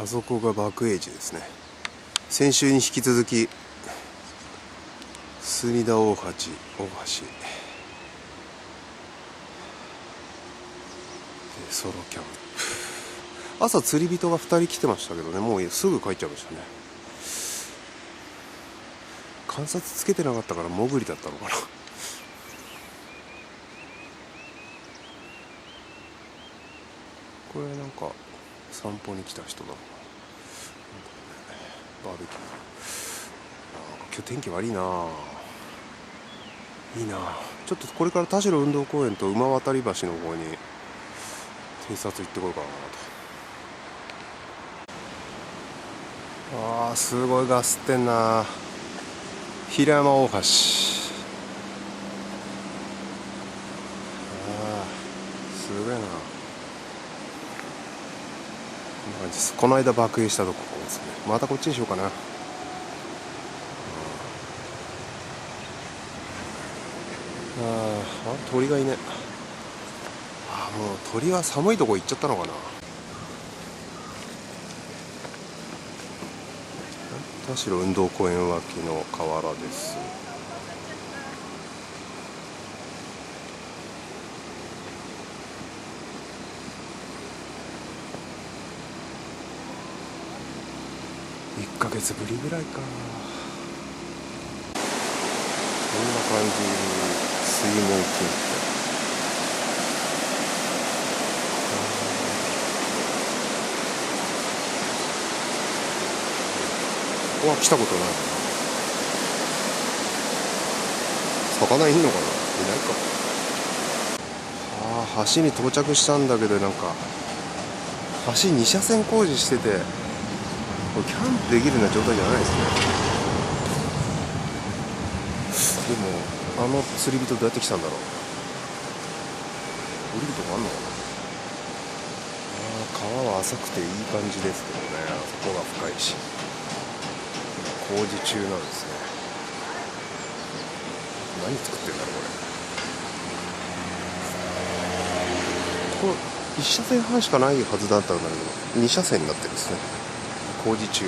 あそこが爆栄寺ですね。先週に引き続き隅田大橋ソロキャンプ。朝釣り人が2人来てましたけどね、もうすぐ帰っちゃいましたね。観察つけてなかったから潜りだったのかな。これなんか散歩に来た人だ。バーベキュー。今日天気悪いな。いいな。ちょっとこれから田代運動公園と馬渡橋の方に偵察行ってこようかなと。すごいガスってんな。平山大橋。すごいな。こんな感じです。この間爆影したとこですね。またこっちにしようかな。鳥がいね。もう鳥は寒いとこ行っちゃったのかな。田代運動公園脇の河原です。1ヶ月ぶりぐらいか。こんな感じ。水門近辺。ここは来たことない。魚いんのかな。いないか。橋に到着したんだけど、なんか橋2車線工事してて、これキャンプできるような状態じゃないですね。でも釣り人どうやって来たんだろう。降りるとこあんのかな。川は浅くていい感じですけどね。あそこが深いし工事中なんですね。何作ってんだろうこれ。1車線半しかないはずだったんだけど2車線になってるんですね。工事中。